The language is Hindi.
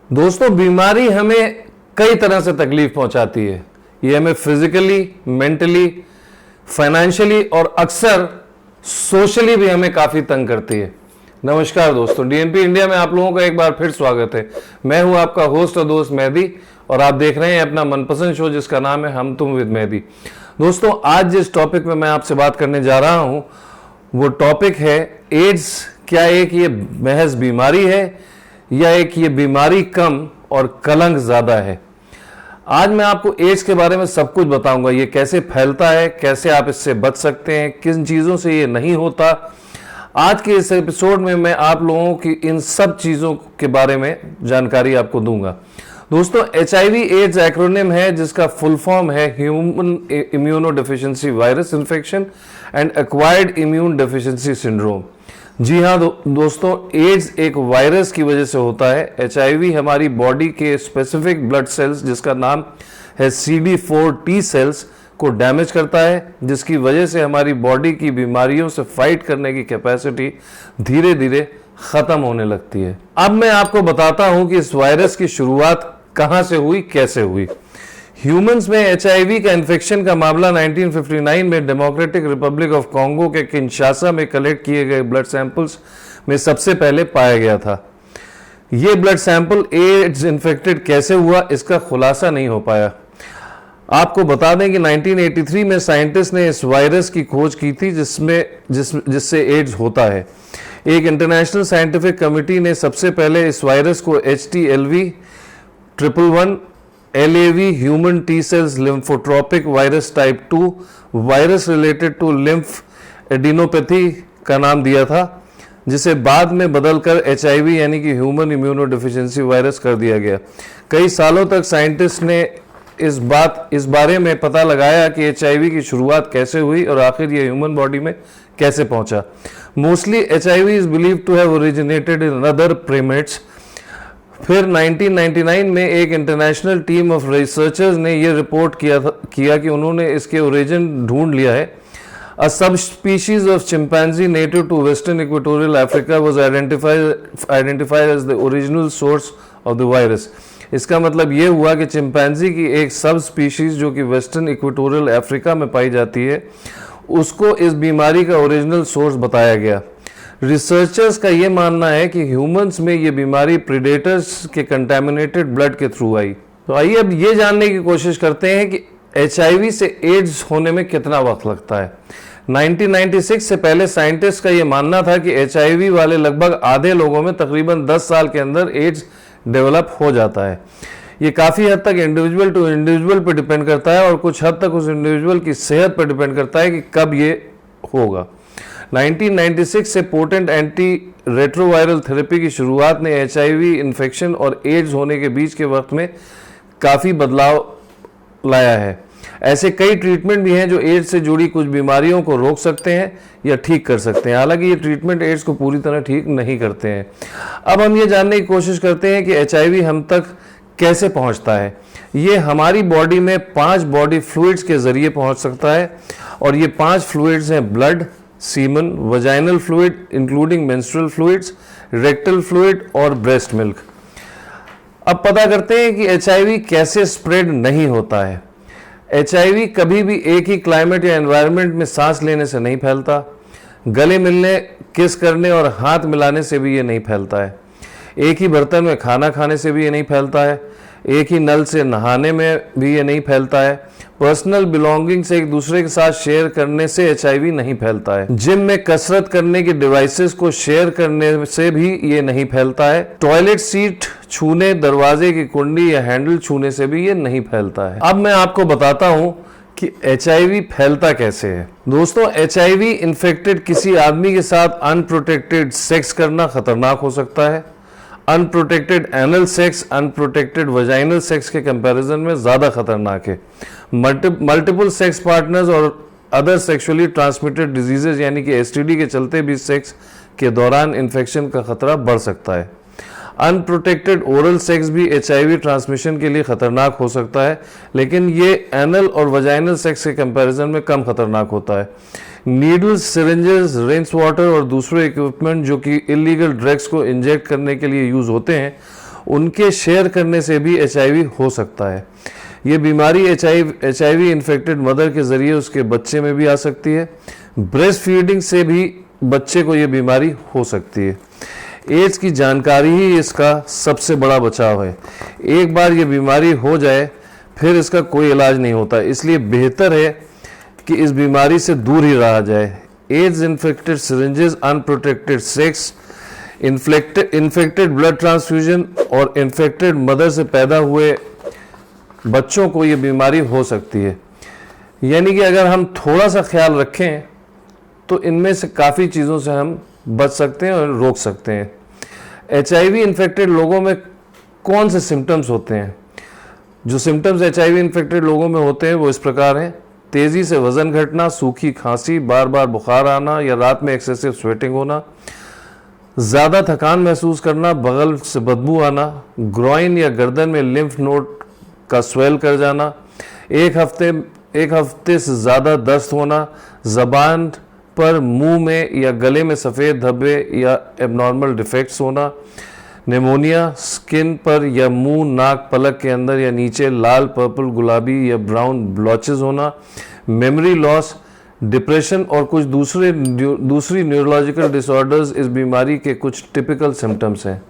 दोस्तों, बीमारी हमें कई तरह से तकलीफ पहुंचाती है। ये हमें फिजिकली, मेंटली, फाइनेंशियली और अक्सर सोशली भी हमें काफी तंग करती है। नमस्कार दोस्तों, डीएनपी इंडिया में आप लोगों का एक बार फिर स्वागत है। मैं हूं आपका होस्ट और दोस्त मेहदी और आप देख रहे हैं अपना मनपसंद शो जिसका नाम है हम तुम विद मेहदी। दोस्तों, आज जिस टॉपिक में मैं आपसे बात करने जा रहा हूं वो टॉपिक है एड्स। क्या एक ये महज बीमारी है या एक ये बीमारी कम और कलंक ज्यादा है? आज मैं आपको एड्स के बारे में सब कुछ बताऊंगा। ये कैसे फैलता है, कैसे आप इससे बच सकते हैं, किन चीजों से ये नहीं होता। आज के इस एपिसोड में मैं आप लोगों की इन सब चीजों के बारे में जानकारी आपको दूंगा। दोस्तों, HIV एड्स एक्रोनिम है जिसका फुल फॉर्म है human immunodeficiency virus infection and acquired immune deficiency syndrome. जी हाँ दोस्तों, एड्स एक वायरस की वजह से होता है। HIV हमारी बॉडी के स्पेसिफिक ब्लड सेल्स जिसका नाम है CD4 T सेल्स को डैमेज करता है, जिसकी वजह से हमारी बॉडी की बीमारियों से फाइट करने की कैपेसिटी धीरे धीरे खत्म होने लगती है। अब मैं आपको बताता हूं कि इस वायरस की शुरुआत कहां से हुई, कैसे हुई। ह्यूमंस में HIV का इन्फेक्शन का मामला 1959 में डेमोक्रेटिक रिपब्लिक ऑफ कॉन्गो के किंशासा में कलेक्ट किए गए ब्लड सैंपल्स में सबसे पहले पाया गया था। यह ब्लड सैंपल एड्स इन्फेक्टेड कैसे हुआ इसका खुलासा नहीं हो पाया। आपको बता दें कि 1983 में साइंटिस्ट ने इस वायरस की खोज की थी जिससे एड्स होता है। एक इंटरनेशनल साइंटिफिक कमेटी ने सबसे पहले इस वायरस को HTLV 111 LAV human T cells lymphotropic virus type 2 virus related to lymphadenopathy का नाम दिया था, जिसे बाद में बदलकर HIV यानी कि ह्यूमन इम्यूनोडेफिशिएंसी वायरस कर दिया गया। कई सालों तक साइंटिस्ट ने इस बारे में पता लगाया कि HIV की शुरुआत कैसे हुई और आखिर ये ह्यूमन बॉडी में कैसे पहुंचा। Mostly HIV is believed to have originated in other primates. फिर 1999 में एक इंटरनेशनल टीम ऑफ रिसर्चर्स ने यह रिपोर्ट किया कि उन्होंने इसके ओरिजिन ढूंढ लिया है। A subspecies of chimpanzee native to western equatorial Africa was identified as the original source of the virus. इसका मतलब ये हुआ कि चिंपैंजी की एक सब स्पीशीज जो कि वेस्टर्न इक्वेटोरियल अफ्रीका में पाई जाती है, उसको इस बीमारी का ओरिजिनल सोर्स बताया गया। रिसर्चर्स का ये मानना है कि ह्यूमंस में ये बीमारी प्रेडेटर्स के कंटामिनेटेड ब्लड के थ्रू आई। तो आइए अब ये जानने की कोशिश करते हैं कि HIV से एड्स होने में कितना वक्त लगता है। 1996 से पहले साइंटिस्ट का ये मानना था कि HIV वाले लगभग आधे लोगों में तकरीबन 10 साल के अंदर एड्स डेवलप हो जाता है। ये काफ़ी हद तक इंडिविजुअल टू इंडिविजुअल पर डिपेंड करता है और कुछ हद तक उस इंडिविजुअल की सेहत पर डिपेंड करता है कि कब ये होगा। 1996 से पोटेंट एंटी रेट्रोवायरल थेरेपी की शुरुआत ने HIV इन्फेक्शन और एड्स होने के बीच के वक्त में काफ़ी बदलाव लाया है। ऐसे कई ट्रीटमेंट भी हैं जो एड्स से जुड़ी कुछ बीमारियों को रोक सकते हैं या ठीक कर सकते हैं। हालांकि ये ट्रीटमेंट एड्स को पूरी तरह ठीक नहीं करते हैं। अब हम ये जानने की कोशिश करते हैं कि HIV हम तक कैसे पहुंचता है। ये हमारी बॉडी में 5 बॉडी फ्लूइड्स के जरिए पहुंच सकता है और ये 5 फ्लूइड्स हैं blood, semen, vaginal fluid including menstrual fluids, rectal fluid और ब्रेस्ट मिल्क। अब पता करते हैं कि HIV कैसे स्प्रेड नहीं होता है। HIV कभी भी एक ही क्लाइमेट या एनवायरनमेंट में सांस लेने से नहीं फैलता। गले मिलने, किस करने और हाथ मिलाने से भी ये नहीं फैलता है। एक ही बर्तन में खाना खाने से भी ये नहीं फैलता है। एक ही नल से नहाने में भी ये नहीं फैलता है। पर्सनल बिलोंगिंग से एक दूसरे के साथ शेयर करने से HIV नहीं फैलता है। जिम में कसरत करने के डिवाइसेस को शेयर करने से भी ये नहीं फैलता है। टॉयलेट सीट छूने, दरवाजे की कुंडी या हैंडल छूने से भी ये नहीं फैलता है। अब मैं आपको बताता हूं कि HIV फैलता कैसे है। दोस्तों, HIV इन्फेक्टेड किसी आदमी के साथ अनप्रोटेक्टेड सेक्स करना खतरनाक हो सकता है। Unprotected anal sex unprotected vaginal sex के कंपैरिजन में ज्यादा खतरनाक है। मल्टीपल सेक्स पार्टनर्स और अदर सेक्सुअली ट्रांसमिटेड डिजीजेज यानी कि STD के चलते भी सेक्स के दौरान इन्फेक्शन का खतरा बढ़ सकता है। अनप्रोटेक्टेड ओरल सेक्स भी HIV ट्रांसमिशन के लिए खतरनाक हो सकता है, लेकिन ये एनल और वजाइनल सेक्स के कंपैरिजन में कम खतरनाक होता है। नीडल्स, सिरिंजेस, रेंस वाटर और दूसरे इक्विपमेंट जो कि इलीगल ड्रग्स को इंजेक्ट करने के लिए यूज होते हैं, उनके शेयर करने से भी HIV हो सकता है। ये बीमारी HIV इन्फेक्टेड मदर के जरिए उसके बच्चे में भी आ सकती है। ब्रेस्ट फीडिंग से भी बच्चे को ये बीमारी हो सकती है। एड्स की जानकारी ही इसका सबसे बड़ा बचाव है। एक बार ये बीमारी हो जाए फिर इसका कोई इलाज नहीं होता, इसलिए बेहतर है कि इस बीमारी से दूर ही रहा जाए। AIDS infected syringes, unprotected sex, infected blood transfusion और इन्फेक्टेड मदर से पैदा हुए बच्चों को ये बीमारी हो सकती है। यानी कि अगर हम थोड़ा सा ख्याल रखें तो इनमें से काफ़ी चीज़ों से हम बच सकते हैं और रोक सकते हैं। HIV इन्फेक्टेड लोगों में कौन से सिम्टम्स होते हैं? जो सिम्टम्स HIV इन्फेक्टेड लोगों में होते हैं वो इस प्रकार हैं: तेज़ी से वज़न घटना, सूखी खांसी, बार बार बुखार आना या रात में एक्सेसिव स्वेटिंग होना, ज़्यादा थकान महसूस करना, बगल से बदबू आना, ग्रॉइन या गर्दन में लिम्फ नोड का स्वेल कर जाना, एक हफ्ते से ज़्यादा दस्त होना, ज़बान पर, मुंह में या गले में सफ़ेद धब्बे या एबनॉर्मल डिफेक्ट्स होना, निमोनिया, स्किन पर या मुंह, नाक, पलक के अंदर या नीचे लाल, पर्पल, गुलाबी या ब्राउन ब्लॉचेस होना, मेमोरी लॉस, डिप्रेशन और कुछ दूसरी न्यूरोलॉजिकल डिसऑर्डर्स इस बीमारी के कुछ टिपिकल सिम्टम्स हैं।